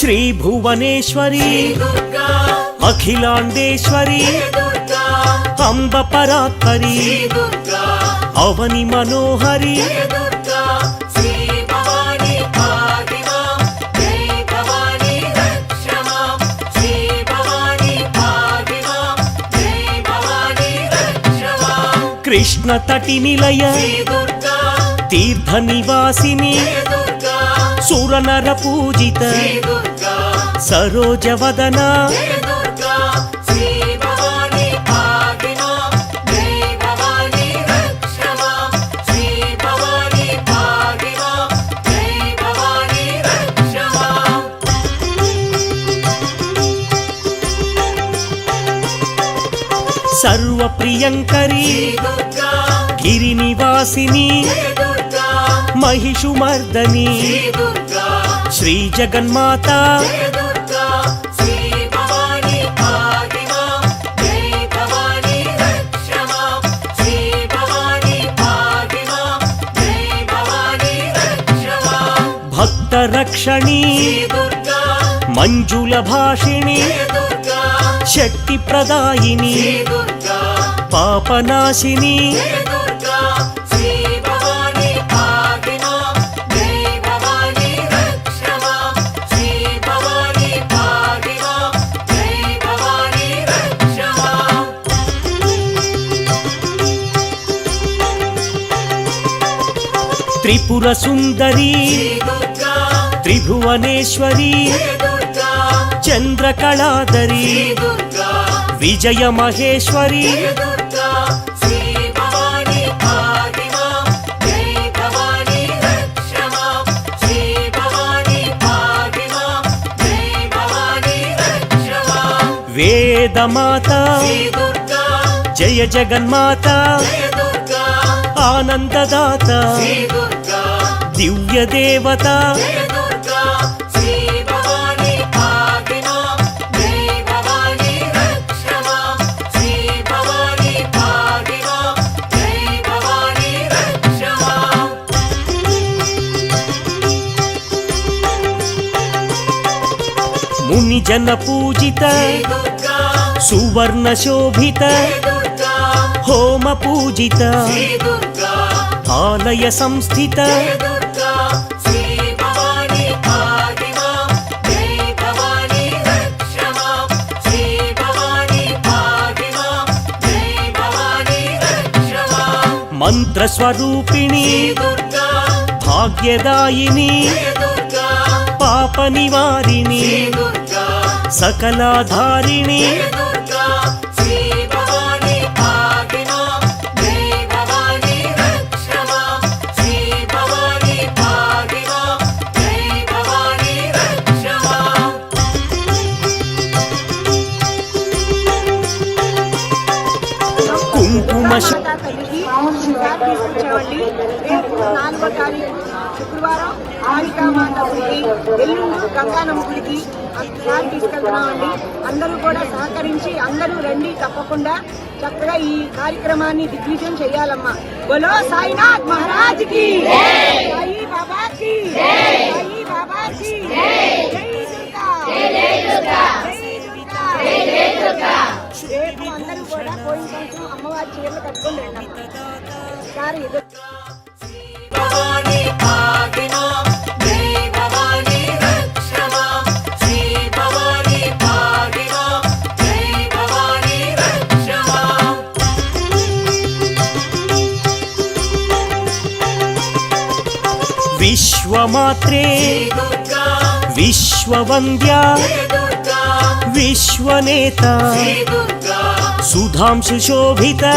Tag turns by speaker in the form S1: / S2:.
S1: श्री भुवनेश्वरी अखिलांडेश्वरी अंब परात्परी अवनि मनोहरी कृष्ण तटि निलय तीर्थ निवासिनी सुरनर पूजित सरोज वदना सर्व प्रियंकरी गिरिनिवासिनी महिषुमर्दनी श्री जगन्माता भक्त रक्षणी मंजुल भाषिणी शक्ति प्रदायिनी पापनाशिनी त्रिपुर सुंदरी त्रिभुवनेश्वरी चंद्रकलाधरी विजय महेश्वरी वेद माता जय जगन्माता आनंददाता दिव्य देवता मुनि जन पूजित सुवर्ण शोभित होम पूजित आलय संस्थित मंत्र स्वरूपिणी भाग्यदायिनी पाप निवारिणी सकलाधारिणी कुंकुम
S2: శుక్రవారం కాళికామాత గుడికి, ఎల్లుండి గంగానమ్మ గుడికి తీసుకెళ్తున్నామండి. అందరూ కూడా సహకరించి అందరూ రండి, తప్పకుండా చక్కగా ఈ కార్యక్రమాన్ని దిగ్విజయం చేయాలమ్మా. బోలో సాయినాథ్ మహారాజ్ కి, సాయి బాబా కి, సాయి బాబా కి, జై దుర్గా, జై దుర్గా, జై దుర్గా. రేపు అందరూ కూడా పోయిన సంవత్సరం అమ్మవారి చీరలు కట్టుకొని రండి. సారీ
S1: विश्वमात्रे विश्ववन्द्या विश्वनेता सुधांशु शोभिता